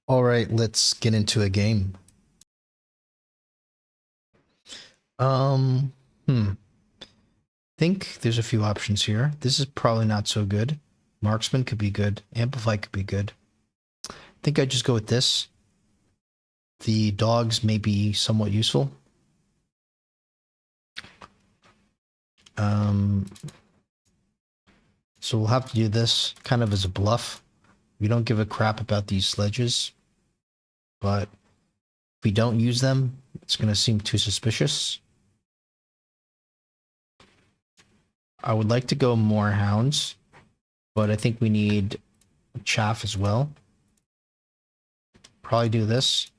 All right, let's get into a game. Um, hmm. Think there's a few options here. This is probably not so good. Marksman could be good. Amplify could be good. Think I'd just go with this. The dogs may be somewhat useful. Um, so we'll have to do this kind of as a bluff. We don't give a crap about these sledges, but if we don't use them, it's going to seem too suspicious. I would like to go more hounds, but I think we need chaff as well. Probably do this.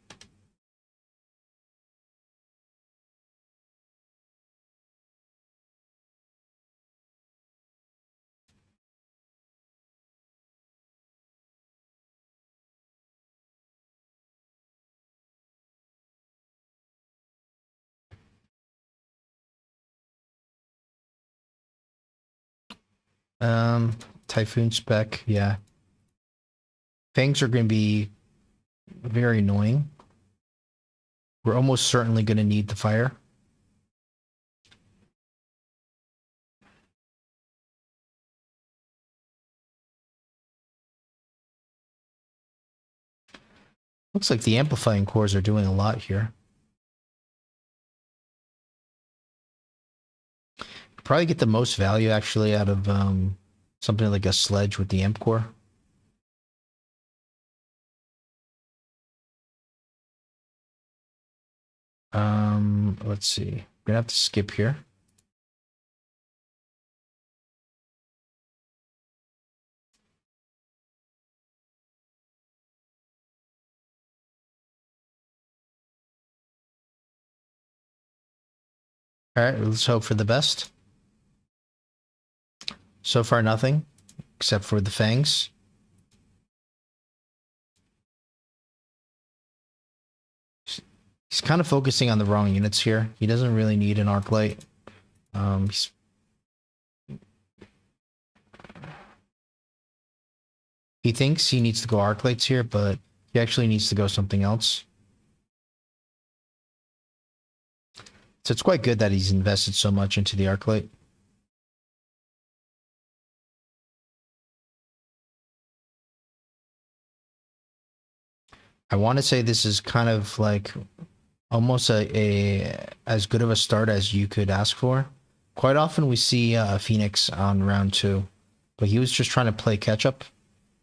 Um, Typhoon spec, yeah. Fangs are going to be very annoying. We're almost certainly going to need the fire. Looks like the amplifying cores are doing a lot here. Probably get the most value actually out of something like a sledge with the amp core. Let's see. We're gonna have to skip here. All right, let's hope for the best. So far, nothing except for the fangs. He's kind of focusing on the wrong units here. He doesn't really need an arc light. He's He thinks he needs to go arc lights here, but he actually needs to go something else. So it's quite good that he's invested so much into the arc light. I want to say this is kind of like almost a as good of a start as you could ask for. Quite often we see Phoenix on round 2, but he was just trying to play catch up,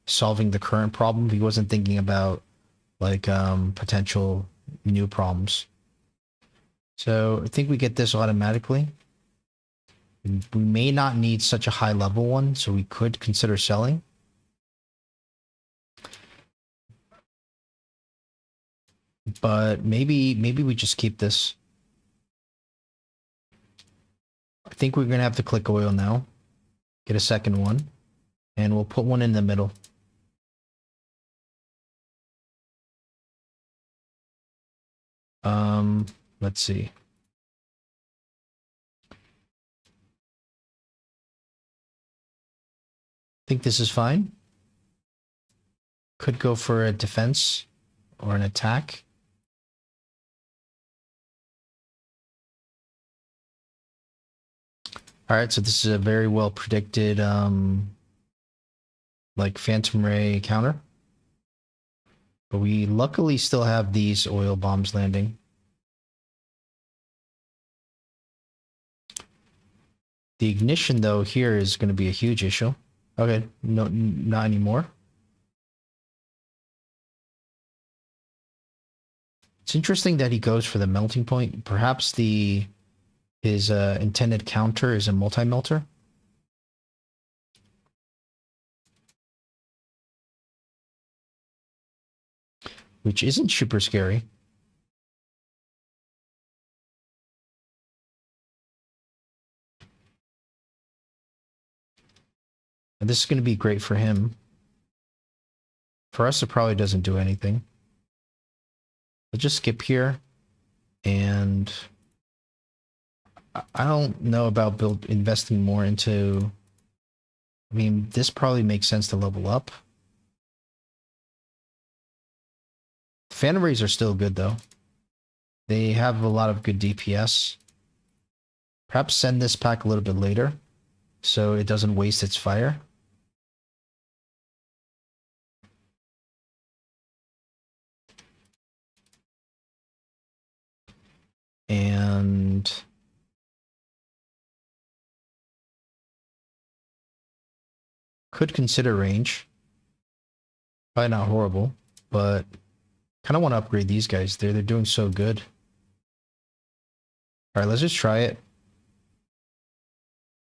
solving the current problem. He wasn't thinking about like potential new problems. So I think we get this automatically. We may not need such a high level one, so we could consider selling. But maybe we just keep this. I think we're gonna have to click oil now. Get a second one. And we'll put one in the middle. Let's see. Think this is fine. Could go for a defense or an attack. All right, so this is a very well predicted like phantom ray counter. But we luckily still have these oil bombs landing. The ignition though here is going to be a huge issue. Okay, no, not anymore. It's interesting that he goes for the melting point. Perhaps his intended counter is a multi-melter. Which isn't super scary. And this is going to be great for him. For us, it probably doesn't do anything. Let's just skip here. And I don't know about investing more into... I mean, this probably makes sense to level up. Phantom Rays are still good though. They have a lot of good DPS. Perhaps send this pack a little bit later so it doesn't waste its fire. And could consider range. Probably not horrible, but kind of want to upgrade these guys. They're doing so good. All right, let's just try it.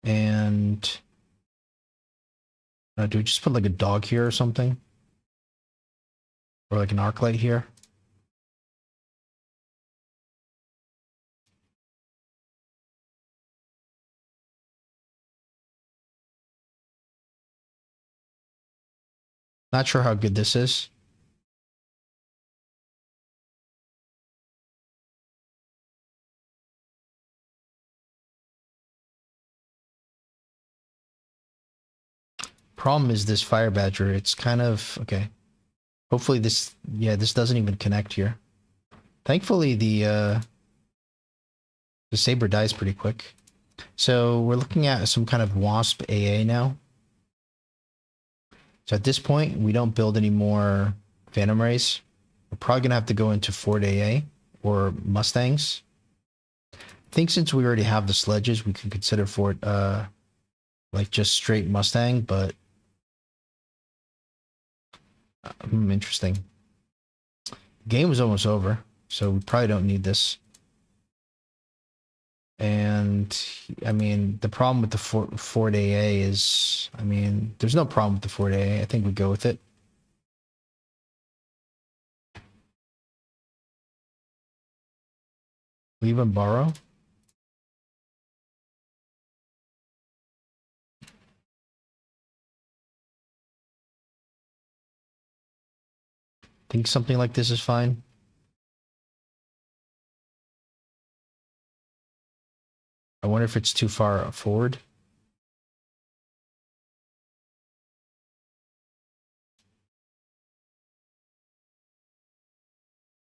And do we just put like a dog here or something? Or like an arc light here? Not sure how good this is. Problem is this fire badger. It's kind of okay. Hopefully this, yeah, this doesn't even connect here. Thankfully the saber dies pretty quick. So we're looking at some kind of Wasp AA now. So at this point, we don't build any more Phantom Rays. We're probably gonna have to go into Ford AA or Mustangs. I think since we already have the sledges, we can consider Ford like just straight Mustang, but interesting. Game was almost over, so we probably don't need this. And I mean, the problem with the Ford AA is, I mean, there's no problem with the Ford AA. I think we go with it. Leave and borrow. Think something like this is fine. I wonder if it's too far forward.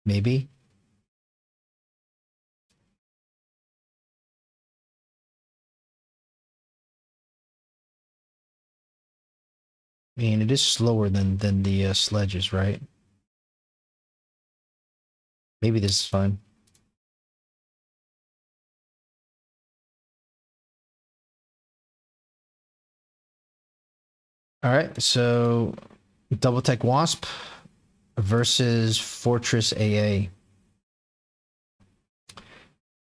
Maybe. I mean, it is slower than the sledges, right? Maybe this is fine. All right, so Double Tech Wasp versus Fortress AA.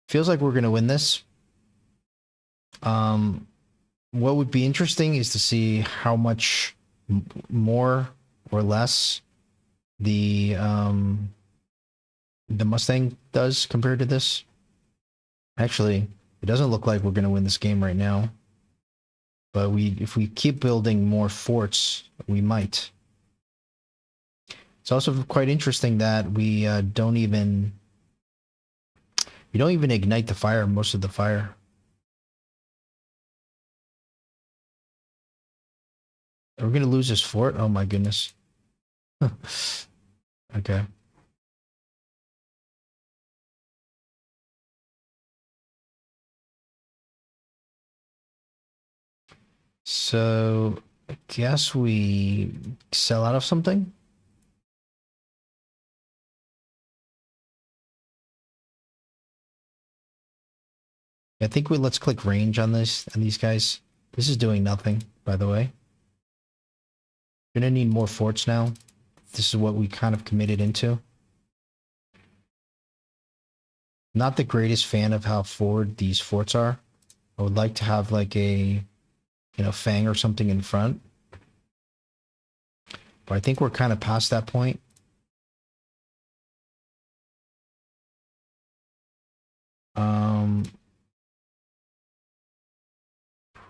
Feels like we're gonna win this. What would be interesting is to see how much more or less the Mustang does compared to this. Actually, it doesn't look like we're gonna win this game right now. But if we keep building more forts, we might. It's also quite interesting that we don't even ignite the fire, most of the fire. Are we gonna lose this fort? Oh my goodness. Okay. So I guess we sell out of something. I think let's click range on these guys. This is doing nothing, by the way. We're gonna need more forts now. This is what we kind of committed into. Not the greatest fan of how forward these forts are. I would like to have like a, Fang or something in front. But I think we're kind of past that point.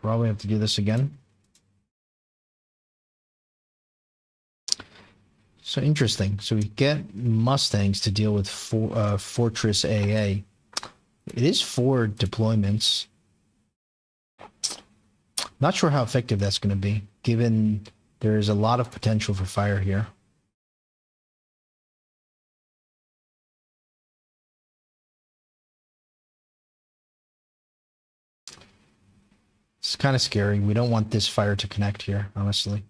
Probably have to do this again. So interesting. So we get Mustangs to deal with Fortress AA. It is 4 deployments. Not sure how effective that's going to be, given there is a lot of potential for fire here. It's kind of scary. We don't want this fire to connect here, honestly.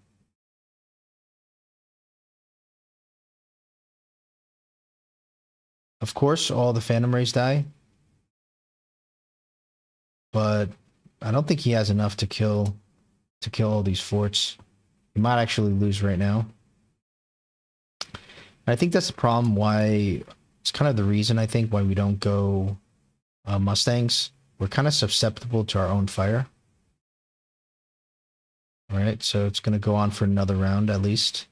Of course, all the Phantom Rays die. But I don't think he has enough to kill all these forts. He might actually lose right now. And I think that's the problem why it's kind of the reason I think why we don't go Mustangs. We're kind of susceptible to our own fire. All right, so it's going to go on for another round at least.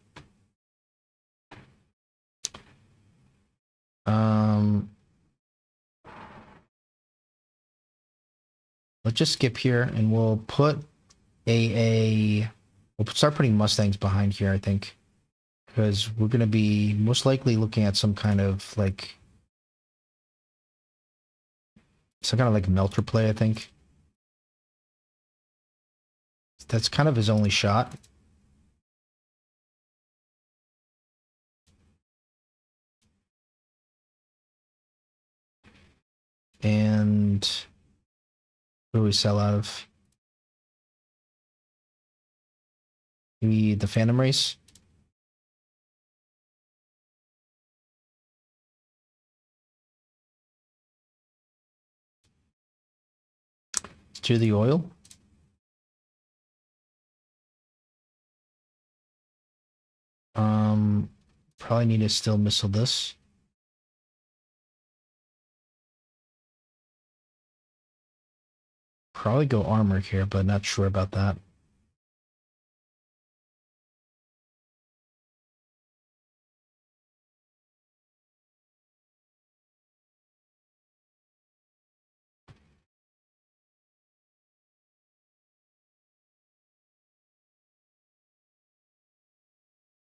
Let's just skip here and we'll put we'll start putting Mustangs behind here, I think. Because we're going to be most likely looking at some kind of like melter play, I think. That's kind of his only shot. And what do we sell out of? Maybe the Phantom Race? To the oil? Probably need to still missile this. Probably go armor here, but not sure about that.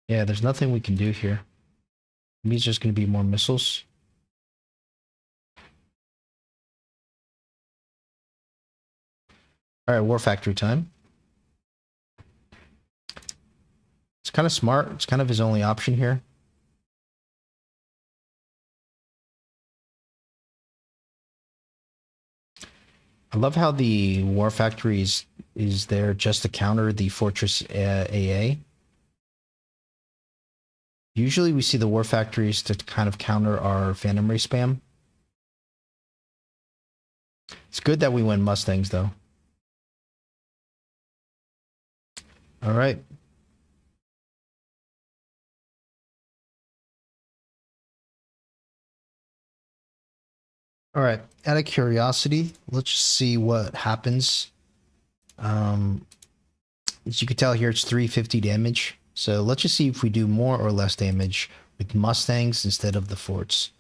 Yeah, there's nothing we can do here. Maybe it's just going to be more missiles. All right, War Factory time. It's kind of smart. It's kind of his only option here. I love how the War Factory is there just to counter the Fortress AA. Usually we see the War Factories to kind of counter our Phantom Ray spam. It's good that we win Mustangs, though. All right. All right. Out of curiosity, let's just see what happens. As you can tell here, it's 350 damage. So let's just see if we do more or less damage with Mustangs instead of the forts.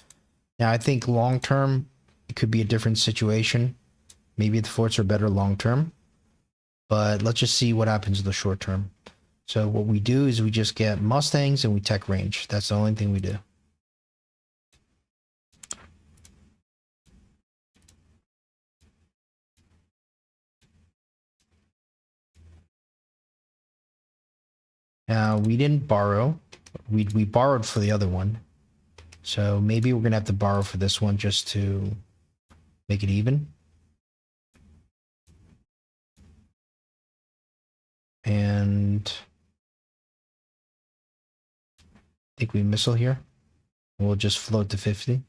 Now, I think long term, it could be a different situation. Maybe the forts are better long term. But let's just see what happens in the short term. So what we do is we just get Mustangs and we tech range. That's the only thing we do. Now, we didn't borrow. We borrowed for the other one. So maybe we're going to have to borrow for this one just to make it even. And I think we missile here. We'll just float to 50.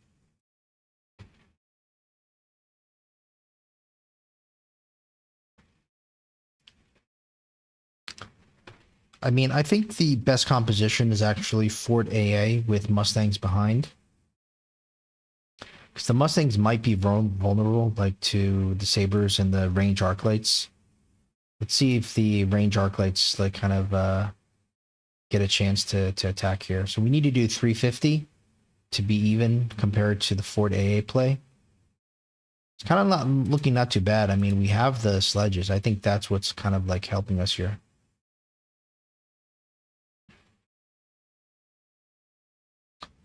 I mean, I think the best composition is actually Fort AA with Mustangs behind. Because the Mustangs might be vulnerable, like, to the Sabres and the range arc lights. Let's see if the range arc lights, like, kind of get a chance to attack here. So we need to do 350 to be even compared to the Fort AA play. It's kind of not looking not too bad. I mean, we have the sledges. I think that's what's kind of like helping us here.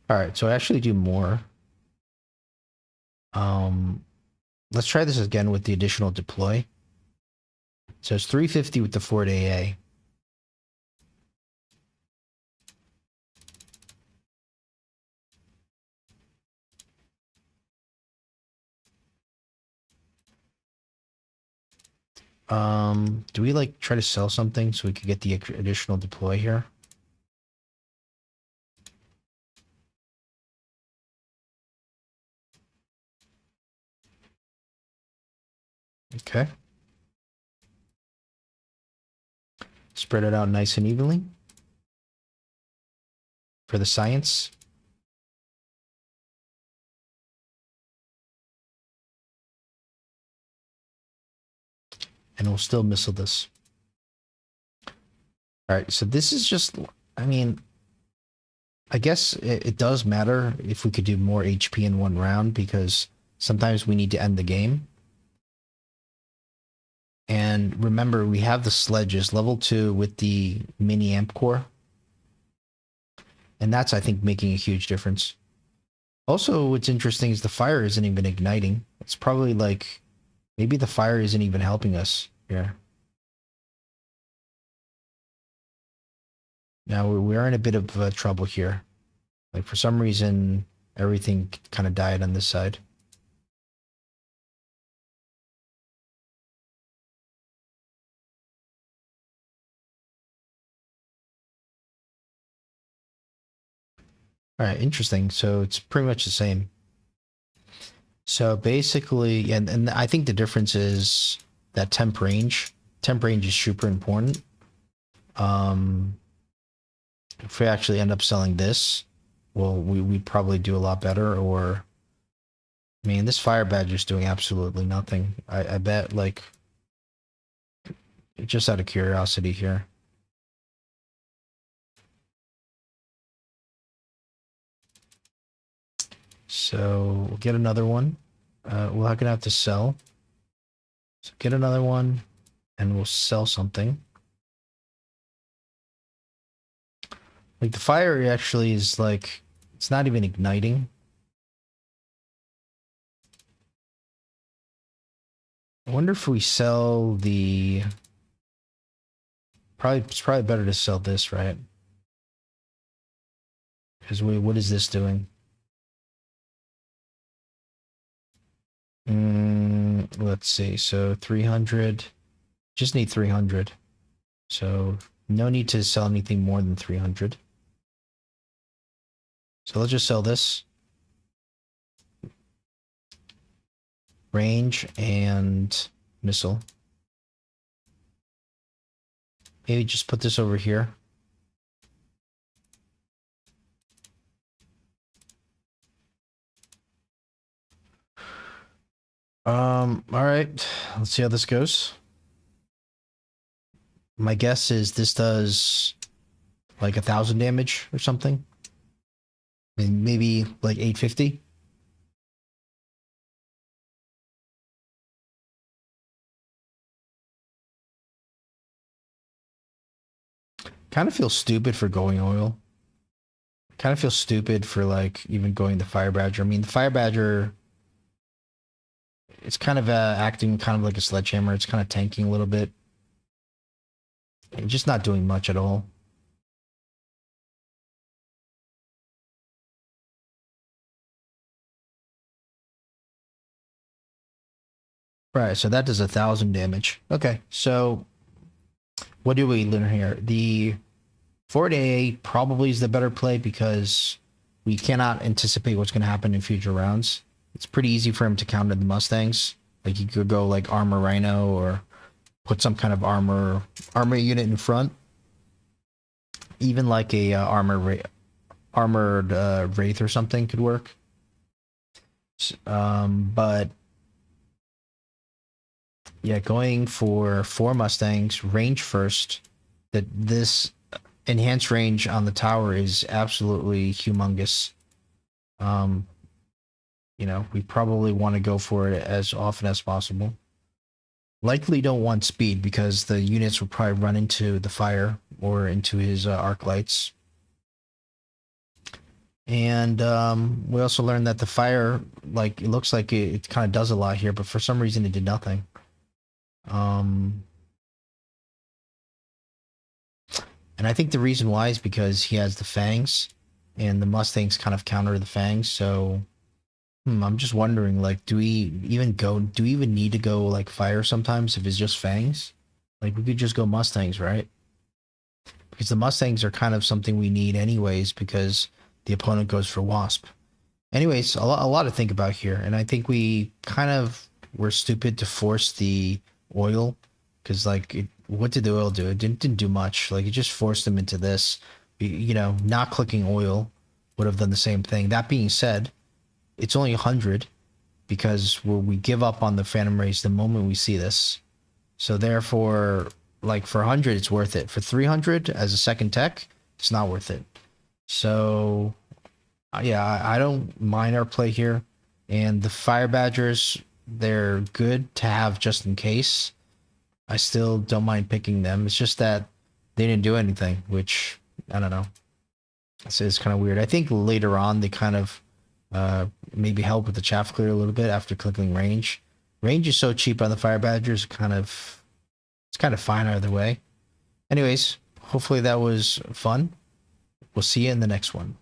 All right, so I actually do more. Let's try this again with the additional deploy. So it's 350 with the Fort AA. Do we like try to sell something so we could get the additional deploy here? Okay. Spread it out nice and evenly for the science. And we'll still missile this. All right, so this is just, I mean, I guess it does matter if we could do more HP in one round because sometimes we need to end the game. And remember, we have the sledges, level 2 with the mini amp core. And that's, I think, making a huge difference. Also, what's interesting is the fire isn't even igniting. It's probably like, maybe the fire isn't even helping us here. Now, we are in a bit of trouble here. Like, for some reason, everything kind of died on this side. All right, interesting. So it's pretty much the same. So basically, and I think the difference is that temp range. Temp range is super important. If we actually end up selling this, well, we'd probably do a lot better. Or, I mean, this fire badger's doing absolutely nothing. I bet, like, just out of curiosity here. So we'll get another one. We're gonna have to sell. So get another one, and we'll sell something. Like the fire actually is like, it's not even igniting. I wonder if we sell the. It's probably better to sell this, right? Because what is this doing? Let's see. So 300. Just need 300. So no need to sell anything more than 300. So let's just sell this. Range and missile. Maybe just put this over here. All right. Let's see how this goes. My guess is this does like 1,000 damage or something. And maybe like 850. Kind of feel stupid for going oil. Kind of feel stupid for like even going the fire badger. I mean, the fire badger, it's kind of acting kind of like a sledgehammer. It's kind of tanking a little bit. And just not doing much at all. Right, so that does 1,000 damage. Okay, so what do we learn here? The Ford AA probably is the better play because we cannot anticipate what's going to happen in future rounds. It's pretty easy for him to counter the Mustangs. Like you could go like armor Rhino or put some kind of armor unit in front. Even like a armored wraith or something could work. But yeah, going for 4 Mustangs, range first. That this enhanced range on the tower is absolutely humongous. You know, we probably want to go for it as often as possible. Likely don't want speed because the units will probably run into the fire or into his arc lights. And we also learned that the fire, like, it looks like it kind of does a lot here, but for some reason it did nothing. And I think the reason why is because he has the fangs, and the Mustangs kind of counter the fangs, so I'm just wondering, like, do we even need to go like fire sometimes if it's just fangs? Like, we could just go Mustangs, right? Because the Mustangs are kind of something we need anyways because the opponent goes for Wasp. Anyways, a lot to think about here, and I think we kind of were stupid to force the oil because what did the oil do? It didn't do much. Like it just forced them into this. You know, not clicking oil would have done the same thing. That being said, it's only 100 because we give up on the Phantom Rays the moment we see this. So therefore, like for 100, it's worth it. For 300 as a second tech, it's not worth it. So yeah, I don't mind our play here. And the Fire Badgers, they're good to have just in case. I still don't mind picking them. It's just that they didn't do anything, which I don't know. It's kind of weird. I think later on they kind of maybe help with the chaff clear a little bit after clicking range. Range is so cheap on the Fire Badgers, it's kind of fine either way. Anyways, hopefully that was fun. We'll see you in the next one.